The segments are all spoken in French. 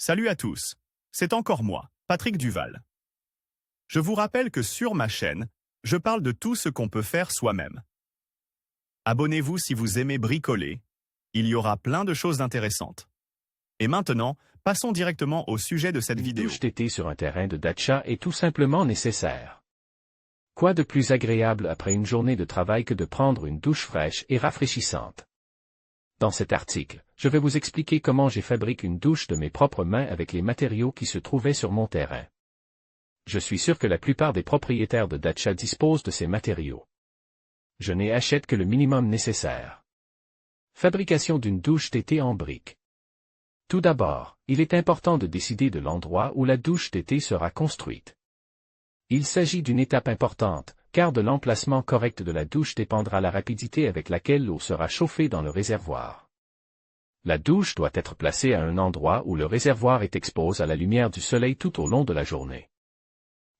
Salut à tous, c'est encore moi, Patrick Duval. Je vous rappelle que sur ma chaîne, je parle de tout ce qu'on peut faire soi-même. Abonnez-vous si vous aimez bricoler, il y aura plein de choses intéressantes. Et maintenant, passons directement au sujet de cette vidéo. Une douche d'été sur un terrain de dacha est tout simplement nécessaire. Quoi de plus agréable après une journée de travail que de prendre une douche fraîche et rafraîchissante? Dans cet article, je vais vous expliquer comment j'ai fabriqué une douche de mes propres mains avec les matériaux qui se trouvaient sur mon terrain. Je suis sûr que la plupart des propriétaires de dacha disposent de ces matériaux. Je n'ai achète que le minimum nécessaire. Fabrication d'une douche d'été en briques. Tout d'abord, il est important de décider de l'endroit où la douche d'été sera construite. Il s'agit d'une étape importante, car de l'emplacement correct de la douche dépendra la rapidité avec laquelle l'eau sera chauffée dans le réservoir. La douche doit être placée à un endroit où le réservoir est exposé à la lumière du soleil tout au long de la journée.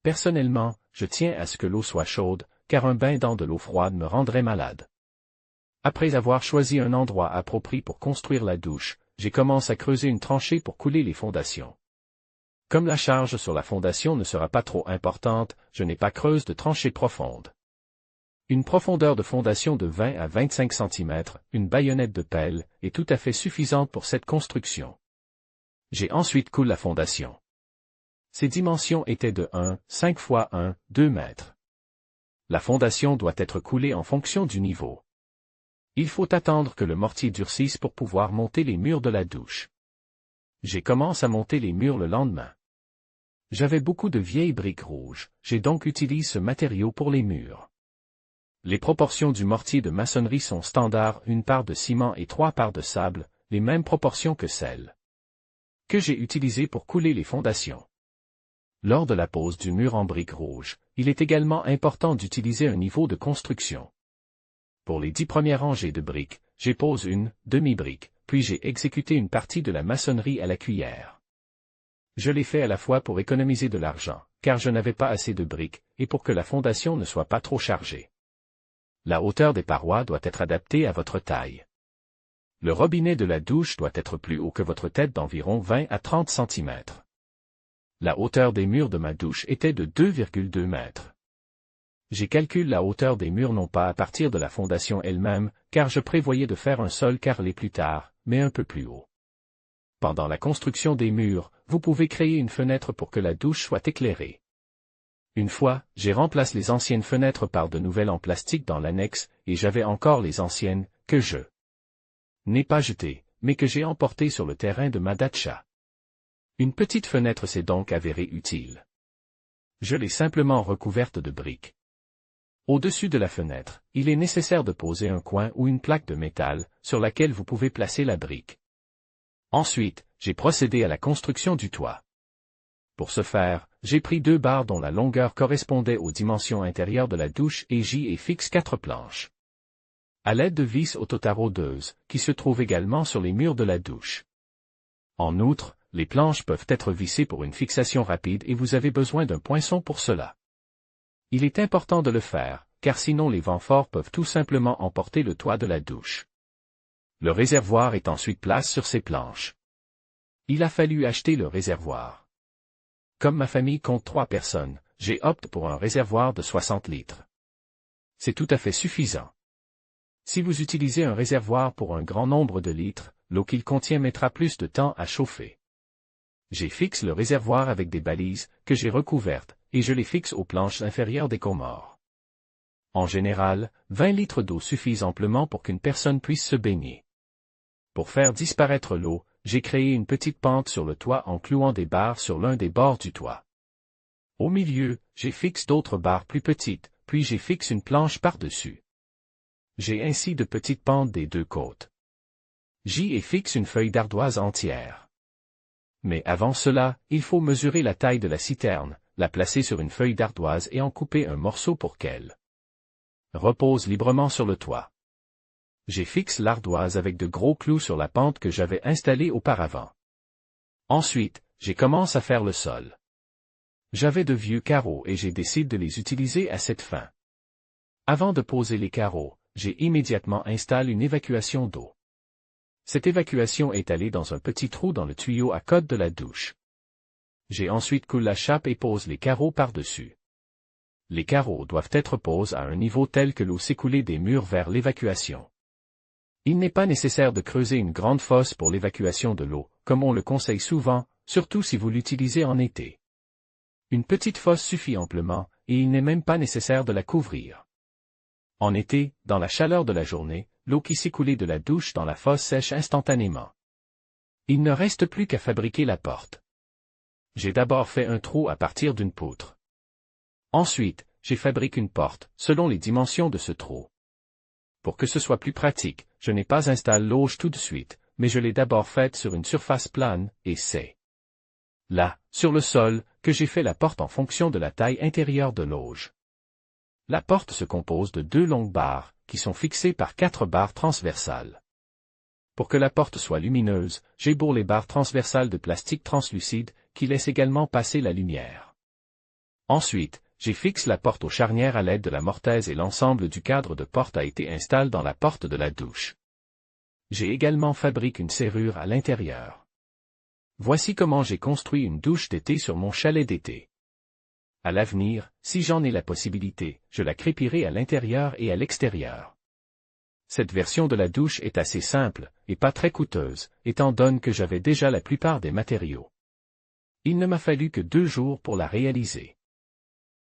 Personnellement, je tiens à ce que l'eau soit chaude, car un bain dans de l'eau froide me rendrait malade. Après avoir choisi un endroit approprié pour construire la douche, j'ai commencé à creuser une tranchée pour couler les fondations. Comme la charge sur la fondation ne sera pas trop importante, je n'ai pas creusé de tranchée profonde. Une profondeur de fondation de 20 à 25 cm, une baïonnette de pelle, est tout à fait suffisante pour cette construction. J'ai ensuite coulé la fondation. Ses dimensions étaient de 1,5 x 1, 2 mètres. La fondation doit être coulée en fonction du niveau. Il faut attendre que le mortier durcisse pour pouvoir monter les murs de la douche. J'ai commencé à monter les murs le lendemain. J'avais beaucoup de vieilles briques rouges, j'ai donc utilisé ce matériau pour les murs. Les proportions du mortier de maçonnerie sont standards, 1 part de ciment et 3 parts de sable, les mêmes proportions que celles que j'ai utilisées pour couler les fondations. Lors de la pose du mur en briques rouges, il est également important d'utiliser un niveau de construction. Pour les 10 premières rangées de briques, j'ai posé une demi-brique, puis j'ai exécuté une partie de la maçonnerie à la cuillère. Je l'ai fait à la fois pour économiser de l'argent, car je n'avais pas assez de briques, et pour que la fondation ne soit pas trop chargée. La hauteur des parois doit être adaptée à votre taille. Le robinet de la douche doit être plus haut que votre tête d'environ 20 à 30 cm. La hauteur des murs de ma douche était de 2,2 mètres. J'ai calculé la hauteur des murs non pas à partir de la fondation elle-même, car je prévoyais de faire un sol carrelé plus tard, mais un peu plus haut. Pendant la construction des murs, vous pouvez créer une fenêtre pour que la douche soit éclairée. Une fois, j'ai remplacé les anciennes fenêtres par de nouvelles en plastique dans l'annexe, et j'avais encore les anciennes, que je n'ai pas jetées, mais que j'ai emportées sur le terrain de ma dacha. Une petite fenêtre s'est donc avérée utile. Je l'ai simplement recouverte de briques. Au-dessus de la fenêtre, il est nécessaire de poser un coin ou une plaque de métal, sur laquelle vous pouvez placer la brique. Ensuite, j'ai procédé à la construction du toit. Pour ce faire, j'ai pris 2 barres dont la longueur correspondait aux dimensions intérieures de la douche et j'y ai fixé 4 planches. À l'aide de vis autotaraudeuses, qui se trouvent également sur les murs de la douche. En outre, les planches peuvent être vissées pour une fixation rapide et vous avez besoin d'un poinçon pour cela. Il est important de le faire, car sinon les vents forts peuvent tout simplement emporter le toit de la douche. Le réservoir est ensuite placé sur ces planches. Il a fallu acheter le réservoir. Comme ma famille compte 3 personnes, j'ai opté pour un réservoir de 60 litres. C'est tout à fait suffisant. Si vous utilisez un réservoir pour un grand nombre de litres, l'eau qu'il contient mettra plus de temps à chauffer. J'ai fixé le réservoir avec des balises, que j'ai recouvertes, et je les fixe aux planches inférieures des comores. En général, 20 litres d'eau suffisent amplement pour qu'une personne puisse se baigner. Pour faire disparaître l'eau, j'ai créé une petite pente sur le toit en clouant des barres sur l'un des bords du toit. Au milieu, j'ai fixé d'autres barres plus petites, puis j'ai fixé une planche par-dessus. J'ai ainsi de petites pentes des 2 côtés. J'y ai fixé une feuille d'ardoise entière. Mais avant cela, il faut mesurer la taille de la citerne, la placer sur une feuille d'ardoise et en couper un morceau pour qu'elle repose librement sur le toit. J'ai fixé l'ardoise avec de gros clous sur la pente que j'avais installée auparavant. Ensuite, j'ai commencé à faire le sol. J'avais de vieux carreaux et j'ai décidé de les utiliser à cette fin. Avant de poser les carreaux, j'ai immédiatement installé une évacuation d'eau. Cette évacuation est allée dans un petit trou dans le tuyau à côte de la douche. J'ai ensuite coulé la chape et pose les carreaux par-dessus. Les carreaux doivent être posés à un niveau tel que l'eau s'écoule des murs vers l'évacuation. Il n'est pas nécessaire de creuser une grande fosse pour l'évacuation de l'eau, comme on le conseille souvent, surtout si vous l'utilisez en été. Une petite fosse suffit amplement, et il n'est même pas nécessaire de la couvrir. En été, dans la chaleur de la journée, l'eau qui s'écoulait de la douche dans la fosse sèche instantanément. Il ne reste plus qu'à fabriquer la porte. J'ai d'abord fait un trou à partir d'une poutre. Ensuite, j'ai fabriqué une porte, selon les dimensions de ce trou. Pour que ce soit plus pratique, je n'ai pas installé l'auge tout de suite, mais je l'ai d'abord faite sur une surface plane, et c'est là, sur le sol, que j'ai fait la porte en fonction de la taille intérieure de l'auge. La porte se compose de 2 longues barres, qui sont fixées par 4 barres transversales. Pour que la porte soit lumineuse, j'ai bourré les barres transversales de plastique translucide, qui laissent également passer la lumière. Ensuite, j'ai fixé la porte aux charnières à l'aide de la mortaise et l'ensemble du cadre de porte a été installé dans la porte de la douche. J'ai également fabriqué une serrure à l'intérieur. Voici comment j'ai construit une douche d'été sur mon chalet d'été. À l'avenir, si j'en ai la possibilité, je la crépierai à l'intérieur et à l'extérieur. Cette version de la douche est assez simple, et pas très coûteuse, étant donné que j'avais déjà la plupart des matériaux. Il ne m'a fallu que 2 jours pour la réaliser.